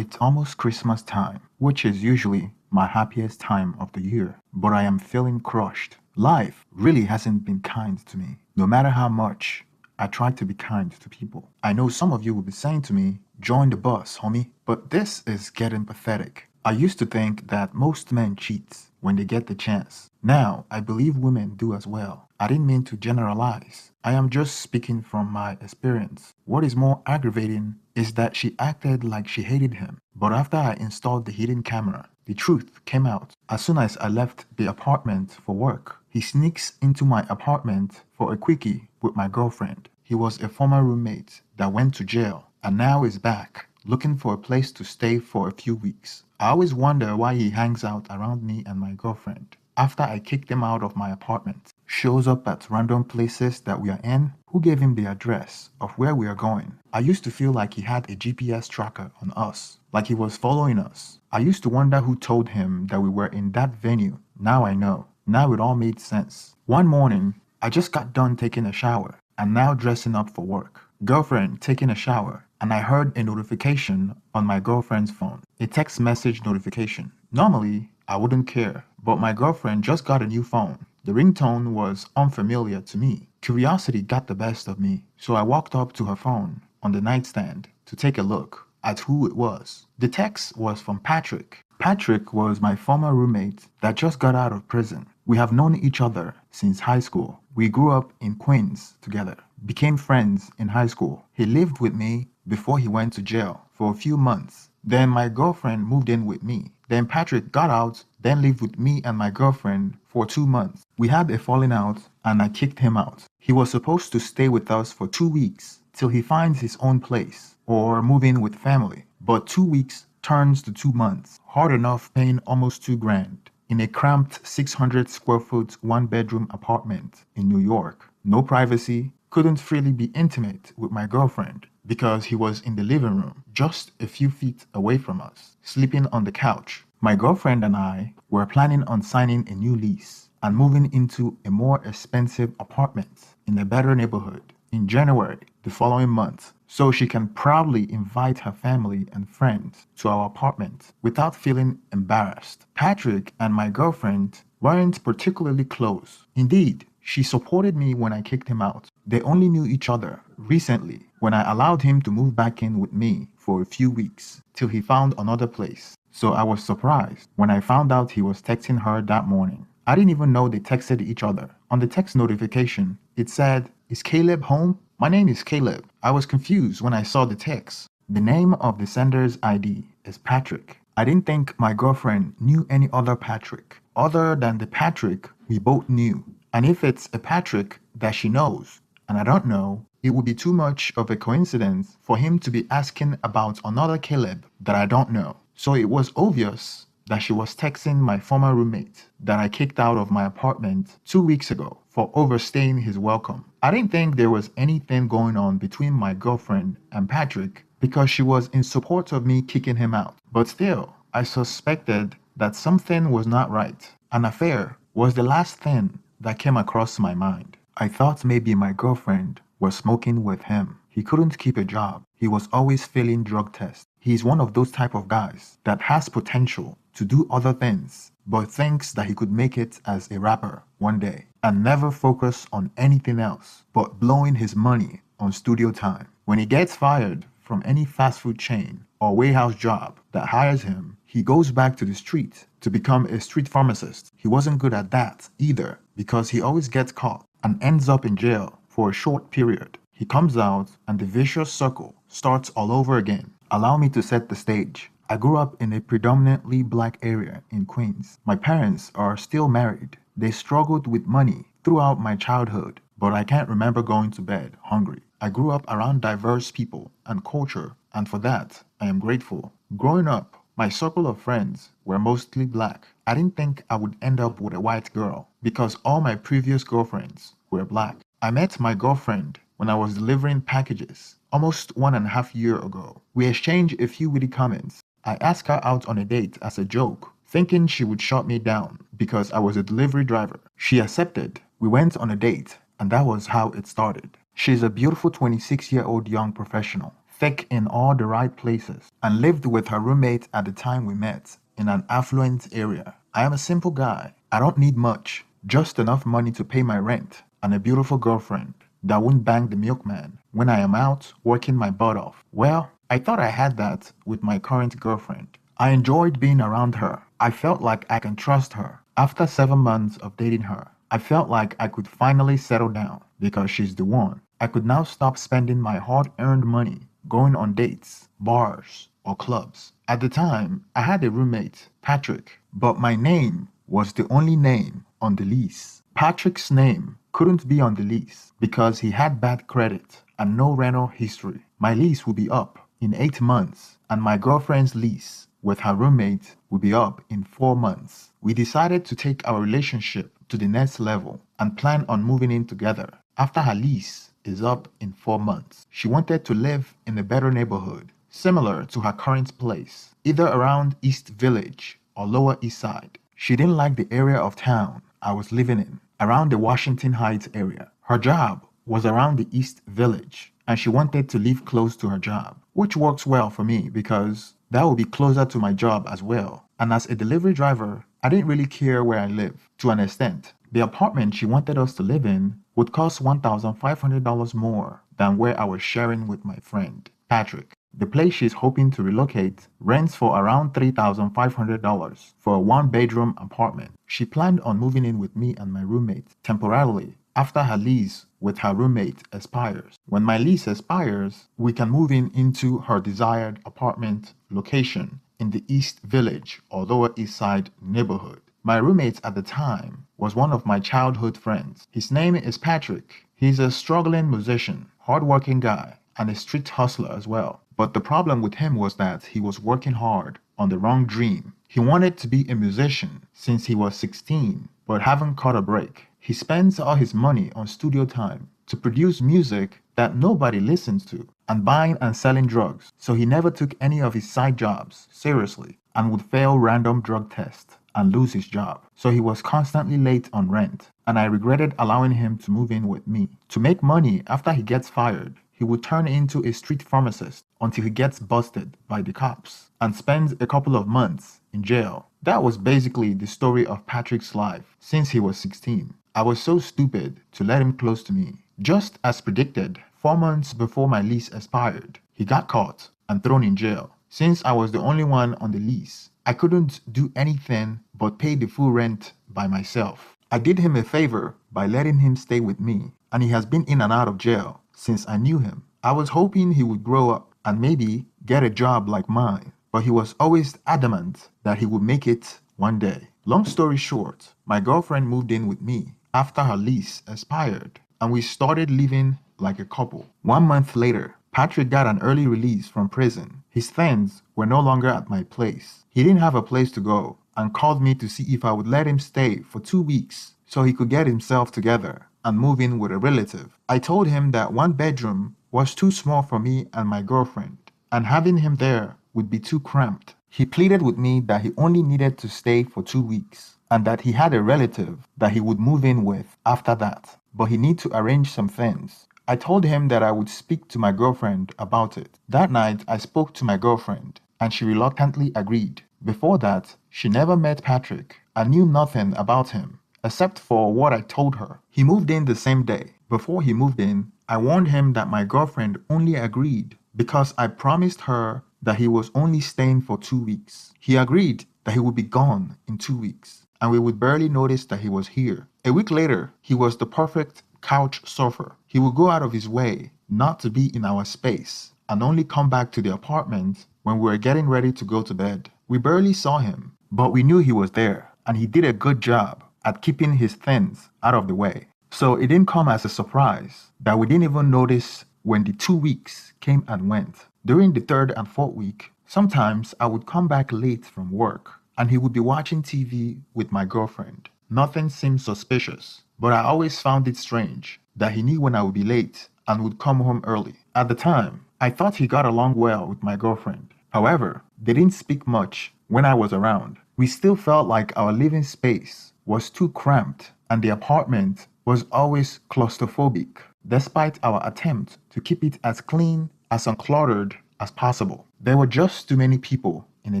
It's almost Christmas time, which is usually my happiest time of the year, but I am feeling crushed. Life really hasn't been kind to me, no matter how much I try to be kind to people. I know some of you will be saying to me, join the bus, homie, but this is getting pathetic. I used to think that most men cheat when they get the chance. Now, I believe women do as well. I didn't mean to generalize. I am just speaking from my experience. What is more aggravating is that she acted like she hated him. But after I installed the hidden camera, the truth came out. As soon as I left the apartment for work, he sneaks into my apartment for a quickie with my girlfriend. He was a former roommate that went to jail and now is back, looking for a place to stay for a few weeks. I always wonder why he hangs out around me and my girlfriend. After I kicked him out of my apartment, shows up at random places that we are in. Who gave him the address of where we are going? I used to feel like he had a GPS tracker on us, like he was following us. I used to wonder who told him that we were in that venue. Now I know. Now it all made sense. One morning, I just got done taking a shower and now dressing up for work. Girlfriend taking a shower, and I heard a notification on my girlfriend's phone, a text message notification. Normally, I wouldn't care, but my girlfriend just got a new phone. The ringtone was unfamiliar to me. Curiosity got the best of me, so I walked up to her phone on the nightstand to take a look at who it was. The text was from Patrick. Patrick was my former roommate that just got out of prison. We have known each other since high school. We grew up in Queens together, became friends in high school. He lived with me before he went to jail for a few months. Then my girlfriend moved in with me. Then Patrick got out, then lived with me and my girlfriend for 2 months. We had a falling out and I kicked him out. He was supposed to stay with us for 2 weeks till he finds his own place or move in with family. But 2 weeks turns to 2 months. Hard enough paying almost 2 grand in a cramped 600 square foot 1-bedroom apartment in New York. No privacy, couldn't freely be intimate with my girlfriend because he was in the living room, just a few feet away from us, sleeping on the couch. My girlfriend and I were planning on signing a new lease and moving into a more expensive apartment in a better neighborhood in January the following month, so she can proudly invite her family and friends to our apartment without feeling embarrassed. Patrick and my girlfriend weren't particularly close. Indeed, she supported me when I kicked him out. They only knew each other recently when I allowed him to move back in with me for a few weeks till he found another place. So I was surprised when I found out he was texting her that morning. I didn't even know they texted each other. On the text notification, it said, "Is Caleb home?" My name is Caleb. I was confused when I saw the text. The name of the sender's ID is Patrick. I didn't think my girlfriend knew any other Patrick other than the Patrick we both knew. And if it's a Patrick that she knows and I don't know, it would be too much of a coincidence for him to be asking about another Caleb that I don't know. So it was obvious that she was texting my former roommate that I kicked out of my apartment 2 weeks ago for overstaying his welcome. I didn't think there was anything going on between my girlfriend and Patrick because she was in support of me kicking him out. But still, I suspected that something was not right. An affair was the last thing that came across my mind. I thought maybe my girlfriend was smoking with him. He couldn't keep a job. He was always failing drug tests. He's one of those type of guys that has potential to do other things, but thinks that he could make it as a rapper one day and never focus on anything else but blowing his money on studio time. When he gets fired from any fast food chain or warehouse job that hires him, he goes back to the street to become a street pharmacist. He wasn't good at that either because he always gets caught and ends up in jail for a short period. He comes out and the vicious circle starts all over again. Allow me to set the stage. I grew up in a predominantly black area in Queens. My parents are still married. They struggled with money throughout my childhood, but I can't remember going to bed hungry. I grew up around diverse people and culture, and for that, I am grateful. Growing up, my circle of friends were mostly black. I didn't think I would end up with a white girl because all my previous girlfriends were black. I met my girlfriend when I was delivering packages almost 1.5 years ago. We exchanged a few witty comments. I asked her out on a date as a joke, thinking she would shut me down because I was a delivery driver. She accepted. We went on a date, and that was how it started. She's a beautiful 26-year-old young professional, thick in all the right places, and lived with her roommate at the time we met in an affluent area. I am a simple guy. I don't need much, just enough money to pay my rent and a beautiful girlfriend that won't bang the milkman when I am out working my butt off. Well, I thought I had that with my current girlfriend. I enjoyed being around her. I felt like I can trust her. After 7 months of dating her, I felt like I could finally settle down because she's the one. I could now stop spending my hard-earned money going on dates, bars, or clubs. At the time, I had a roommate, Patrick, but my name was the only name on the lease. Patrick's name couldn't be on the lease because he had bad credit and no rental history. My lease would be up in 8 months, and my girlfriend's lease with her roommate would be up in 4 months. We decided to take our relationship to the next level and plan on moving in together. After her lease is up in 4 months, she wanted to live in a better neighborhood, similar to her current place, either around East Village or Lower East Side. She didn't like the area of town I was living in, around the Washington Heights area. Her job was around the East Village, and she wanted to live close to her job, which works well for me because that would be closer to my job as well. And as a delivery driver, I didn't really care where I live, to an extent. The apartment she wanted us to live in would cost $1,500 more than where I was sharing with my friend, Patrick. The place she's hoping to relocate rents for around $3,500 for a one-bedroom apartment. She planned on moving in with me and my roommate temporarily after her lease with her roommate expires. When my lease expires, we can move into her desired apartment location in the East Village or Lower East Side neighborhood. My roommate at the time was one of my childhood friends. His name is Patrick. He's a struggling musician, hardworking guy, and a street hustler as well. But the problem with him was that he was working hard on the wrong dream. He wanted to be a musician since he was 16, but haven't caught a break. He spends all his money on studio time to produce music that nobody listens to, and buying and selling drugs, so he never took any of his side jobs seriously and would fail random drug tests and lose his job. So he was constantly late on rent, and I regretted allowing him to move in with me. To make money after he gets fired, he would turn into a street pharmacist until he gets busted by the cops and spends a couple of months in jail. That was basically the story of Patrick's life since he was 16. I was so stupid to let him close to me. Just as predicted, 4 months before my lease expired, he got caught and thrown in jail. Since I was the only one on the lease, I couldn't do anything but pay the full rent by myself. I did him a favor by letting him stay with me, and he has been in and out of jail since I knew him. I was hoping he would grow up and maybe get a job like mine, but he was always adamant that he would make it one day. Long story short, my girlfriend moved in with me after her lease expired, and we started living like a couple. 1 month later, Patrick got an early release from prison. His things were no longer at my place. He didn't have a place to go and called me to see if I would let him stay for 2 weeks so he could get himself together and move in with a relative. I told him that 1 bedroom was too small for me and my girlfriend, and having him there would be too cramped. He pleaded with me that he only needed to stay for 2 weeks and that he had a relative that he would move in with after that, but he needed to arrange some things. I told him that I would speak to my girlfriend about it. That night, I spoke to my girlfriend, and she reluctantly agreed. Before that, she never met Patrick and knew nothing about him, except for what I told her. He moved in the same day. Before he moved in, I warned him that my girlfriend only agreed because I promised her that he was only staying for 2 weeks. He agreed that he would be gone in 2 weeks, and we would barely notice that he was here. A week later, he was the perfect couch surfer. He would go out of his way not to be in our space and only come back to the apartment when we were getting ready to go to bed. We barely saw him, but we knew he was there, and he did a good job at keeping his things out of the way. So it didn't come as a surprise that we didn't even notice when the 2 weeks came and went. During the 3rd and 4th week, sometimes I would come back late from work and he would be watching TV with my girlfriend. Nothing seemed suspicious, but I always found it strange that he knew when I would be late and would come home early. At the time, I thought he got along well with my girlfriend. However, they didn't speak much when I was around. We still felt like our living space was too cramped and the apartment was always claustrophobic, despite our attempt to keep it as clean as uncluttered as possible. There were just too many people in a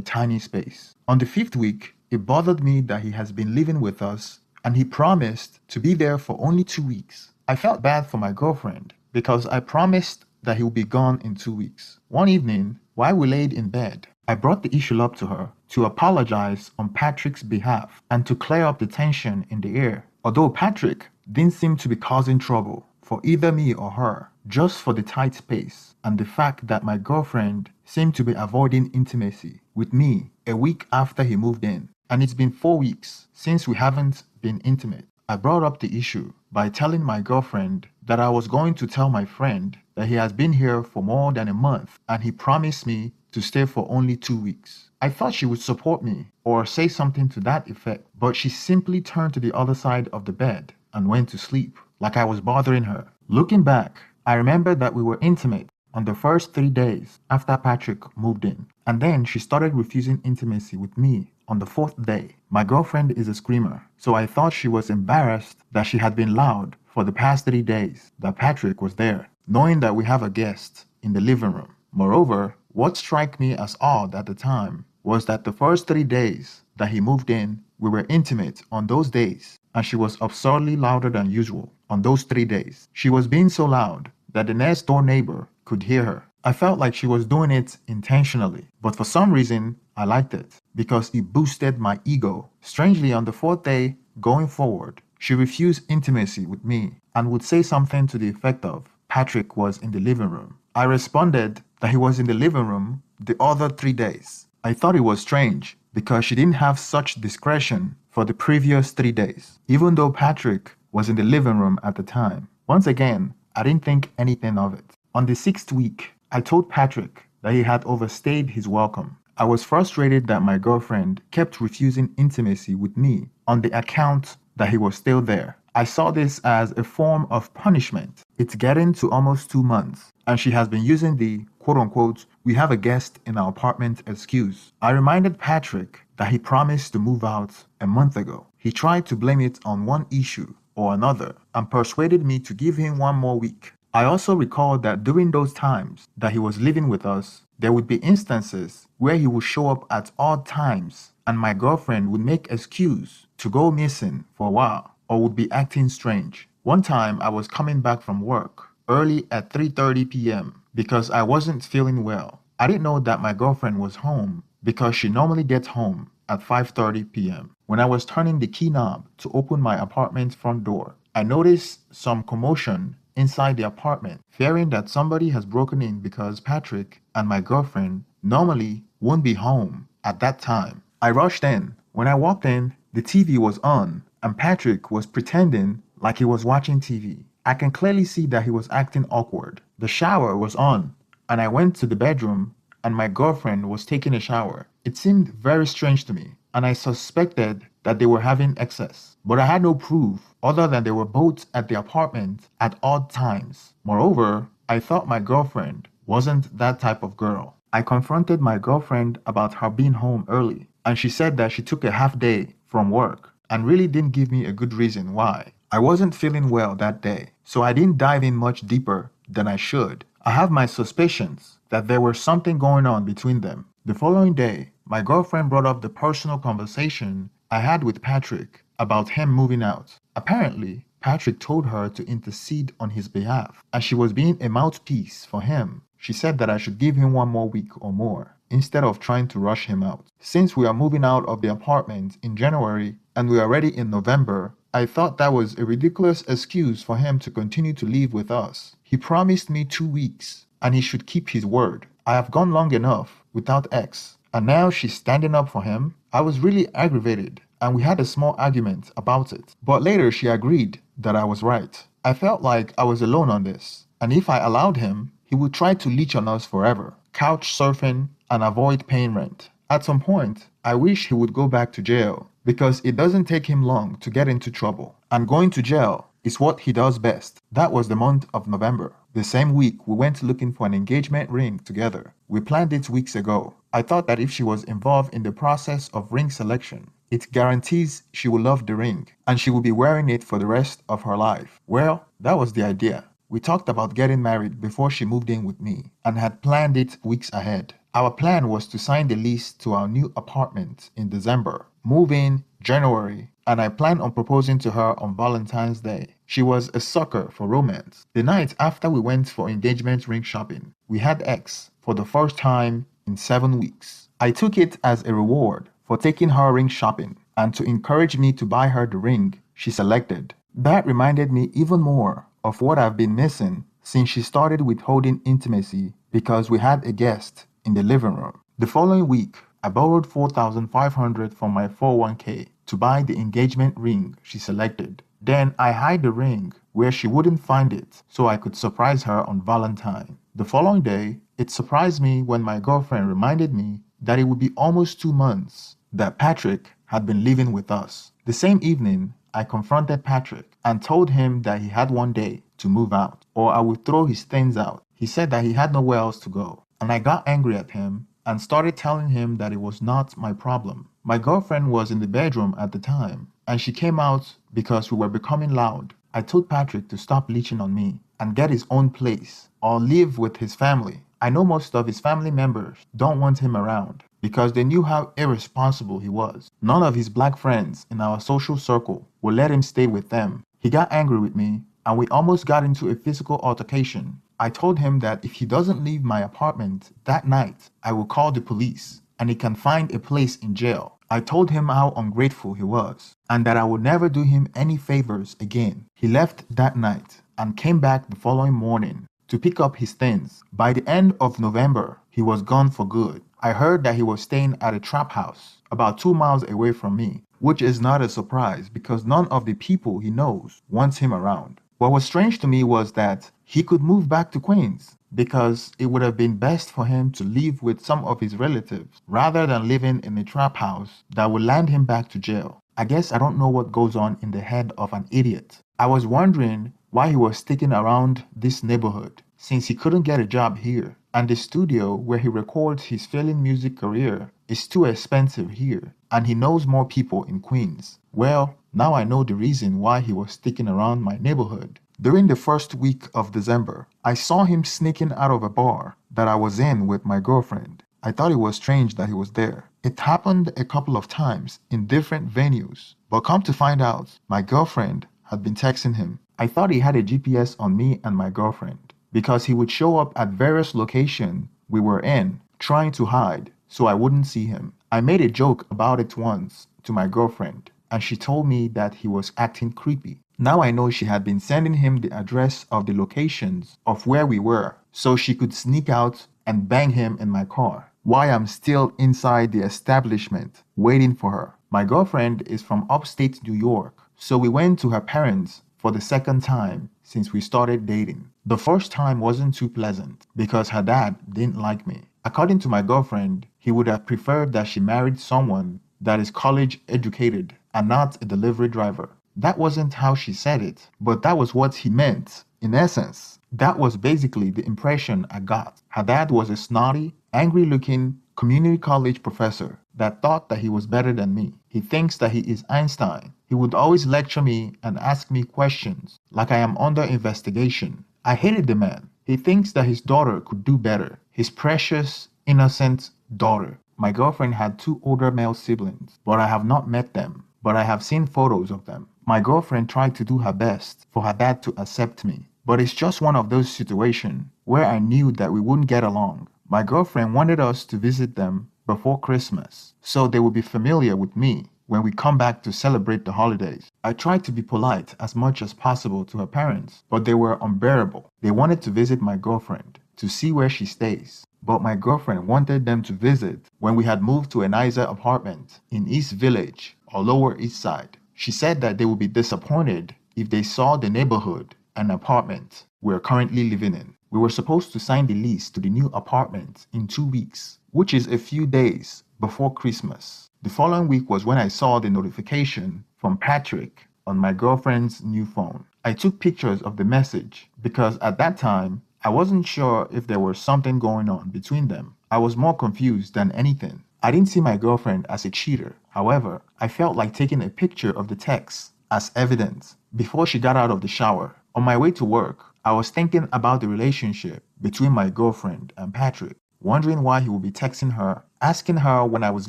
tiny space. On the 5th week, it bothered me that he has been living with us and he promised to be there for only 2 weeks. I felt bad for my girlfriend because I promised that he would be gone in 2 weeks. One evening, while we laid in bed, I brought the issue up to her to apologize on Patrick's behalf and to clear up the tension in the air. Although Patrick didn't seem to be causing trouble for either me or her, just for the tight space and the fact that my girlfriend seemed to be avoiding intimacy with me a week after he moved in. And it's been 4 weeks since we haven't been intimate. I brought up the issue by telling my girlfriend that I was going to tell my friend that he has been here for more than a month and he promised me to stay for only 2 weeks. I thought she would support me or say something to that effect, but she simply turned to the other side of the bed and went to sleep, like I was bothering her. Looking back, I remember that we were intimate on the first 3 days after Patrick moved in, and then she started refusing intimacy with me on the 4th day. My girlfriend is a screamer, so I thought she was embarrassed that she had been loud for the past 3 days that Patrick was there, knowing that we have a guest in the living room. Moreover, what struck me as odd at the time was that the first 3 days that he moved in, we were intimate on those days, and she was absurdly louder than usual on those 3 days. She was being so loud that the next door neighbor could hear her. I felt like she was doing it intentionally, but for some reason, I liked it because it boosted my ego. Strangely, on the 4th day, going forward, she refused intimacy with me and would say something to the effect of, Patrick was in the living room. I responded that he was in the living room the other 3 days. I thought it was strange because she didn't have such discretion for the previous 3 days, even though Patrick was in the living room at the time. Once again, I didn't think anything of it. On the 6th week, I told Patrick that he had overstayed his welcome. I was frustrated that my girlfriend kept refusing intimacy with me on the account that he was still there. I saw this as a form of punishment. It's getting to almost 2 months, and she has been using the quote-unquote, we have a guest in our apartment excuse. I reminded Patrick that he promised to move out a month ago. He tried to blame it on one issue or another and persuaded me to give him 1 more week. I also recalled that during those times that he was living with us, there would be instances where he would show up at odd times and my girlfriend would make excuse to go missing for a while or would be acting strange. One time I was coming back from work early at 3:30 p.m. because I wasn't feeling well. I didn't know that my girlfriend was home because she normally gets home at 5:30 p.m. When I was turning the key knob to open my apartment front door, I noticed some commotion inside the apartment, fearing that somebody has broken in because Patrick and my girlfriend normally won't be home at that time. I rushed in. When I walked in, the TV was on and Patrick was pretending like he was watching TV. I can clearly see that he was acting awkward. The shower was on and I went to the bedroom and my girlfriend was taking a shower. It seemed very strange to me and I suspected that they were having excess, but I had no proof other than they were both at the apartment at odd times. Moreover, I thought my girlfriend wasn't that type of girl. I confronted my girlfriend about her being home early, and she said that she took a half day from work and really didn't give me a good reason why. I wasn't feeling well that day, so I didn't dive in much deeper than I should. I have my suspicions that there was something going on between them. The following day, my girlfriend brought up the personal conversation I had with Patrick about him moving out. Apparently, Patrick told her to intercede on his behalf, and she was being a mouthpiece for him. She said that I should give him 1 more week or more, instead of trying to rush him out. Since we are moving out of the apartment in January, and we are already in November, I thought that was a ridiculous excuse for him to continue to live with us. He promised me 2 weeks, and he should keep his word. I have gone long enough without X, and now she's standing up for him. I was really aggravated, and we had a small argument about it. But later she agreed that I was right. I felt like I was alone on this, and if I allowed him, he would try to leech on us forever, couch surfing, and avoid paying rent. At some point, I wish he would go back to jail, because it doesn't take him long to get into trouble, and going to jail is what he does best. That was the month of November. The same week, we went looking for an engagement ring together. We planned it weeks ago. I thought that if she was involved in the process of ring selection, it guarantees she will love the ring, and she will be wearing it for the rest of her life. Well, that was the idea. We talked about getting married before she moved in with me and had planned it weeks ahead. Our plan was to sign the lease to our new apartment in December, move in January, and I planned on proposing to her on Valentine's Day. She was a sucker for romance. The night after we went for engagement ring shopping, we had X for the first time in 7 weeks. I took it as a reward for taking her ring shopping and to encourage me to buy her the ring she selected. That reminded me even more of what I've been missing since she started withholding intimacy because we had a guest in the living room. The following week, I borrowed $4,500 from my 401k to buy the engagement ring she selected. Then I hid the ring where she wouldn't find it so I could surprise her on Valentine. The following day, it surprised me when my girlfriend reminded me that it would be almost 2 months that Patrick had been living with us. The same evening, I confronted Patrick and told him that he had one day to move out or I would throw his things out. He said that he had nowhere else to go, and I got angry at him and started telling him that it was not my problem. My girlfriend was in the bedroom at the time, and she came out because we were becoming loud. I told Patrick to stop leeching on me and get his own place or live with his family. I know most of his family members don't want him around because they knew how irresponsible he was. None of his black friends in our social circle would let him stay with them. He got angry with me and we almost got into a physical altercation. I told him that if he doesn't leave my apartment that night, I will call the police and he can find a place in jail. I told him how ungrateful he was and that I would never do him any favors again. He left that night and came back the following morning to pick up his things. By the end of November, he was gone for good. I heard that he was staying at a trap house about 2 miles away from me, which is not a surprise because none of the people he knows wants him around. What was strange to me was that he could move back to Queens because it would have been best for him to live with some of his relatives rather than living in a trap house that would land him back to jail. I guess I don't know what goes on in the head of an idiot. I was wondering why he was sticking around this neighborhood since he couldn't get a job here, and the studio where he records his failing music career is too expensive here, and he knows more people in Queens. Well, now I know the reason why he was sticking around my neighborhood. During the first week of December, I saw him sneaking out of a bar that I was in with my girlfriend. I thought it was strange that he was there. It happened a couple of times in different venues, but come to find out, my girlfriend had been texting him. I thought he had a GPS on me and my girlfriend because he would show up at various locations we were in, trying to hide so I wouldn't see him. I made a joke about it once to my girlfriend, and she told me that he was acting creepy. Now I know she had been sending him the address of the locations of where we were so she could sneak out and bang him in my car while I'm still inside the establishment waiting for her. My girlfriend is from upstate New York, so we went to her parents for the second time since we started dating. The first time wasn't too pleasant because her dad didn't like me. According to my girlfriend, he would have preferred that she married someone that is college educated and not a delivery driver. That wasn't how she said it, but that was what he meant. In essence, that was basically the impression I got. Her dad was a snotty, angry-looking community college professor that thought that he was better than me. He thinks that he is Einstein. He would always lecture me and ask me questions like I am under investigation. I hated the man. He thinks that his daughter could do better. His precious, innocent daughter. My girlfriend had 2 older male siblings, but I have not met them, but I have seen photos of them. My girlfriend tried to do her best for her dad to accept me, but it's just one of those situations where I knew that we wouldn't get along. My girlfriend wanted us to visit them before Christmas, so they would be familiar with me when we come back to celebrate the holidays. I tried to be polite as much as possible to her parents, but they were unbearable. They wanted to visit my girlfriend to see where she stays, but my girlfriend wanted them to visit when we had moved to a nicer apartment in East Village or Lower East Side. She said that they would be disappointed if they saw the neighborhood and apartment we're currently living in. We were supposed to sign the lease to the new apartment in 2 weeks, which is a few days before Christmas. The following week was when I saw the notification from Patrick on my girlfriend's new phone. I took pictures of the message because at that time, I wasn't sure if there was something going on between them. I was more confused than anything. I didn't see my girlfriend as a cheater. However, I felt like taking a picture of the text as evidence before she got out of the shower. On my way to work, I was thinking about the relationship between my girlfriend and Patrick, wondering why he would be texting her, asking her when I was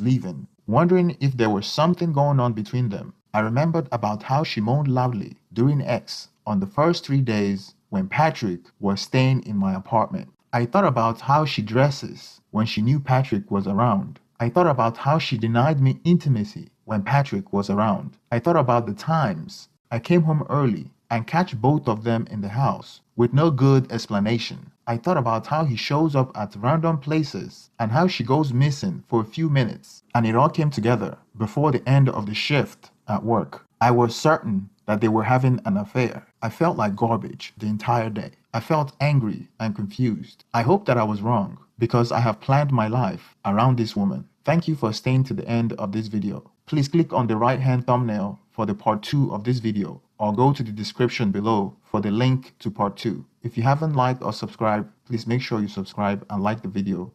leaving, wondering if there was something going on between them. I remembered about how she moaned loudly during X on the first 3 days when Patrick was staying in my apartment. I thought about how she dresses when she knew Patrick was around. I thought about how she denied me intimacy when Patrick was around. I thought about the times I came home early and catch both of them in the house with no good explanation. I thought about how he shows up at random places and how she goes missing for a few minutes, and it all came together before the end of the shift at work. I was certain that they were having an affair. I felt like garbage the entire day. I felt angry and confused. I hope that I was wrong because I have planned my life around this woman. Thank you for staying to the end of this video. Please click on the right hand thumbnail for the part 2 of this video, or go to the description below for the link to part 2. If you haven't liked or subscribed, please make sure you subscribe and like the video.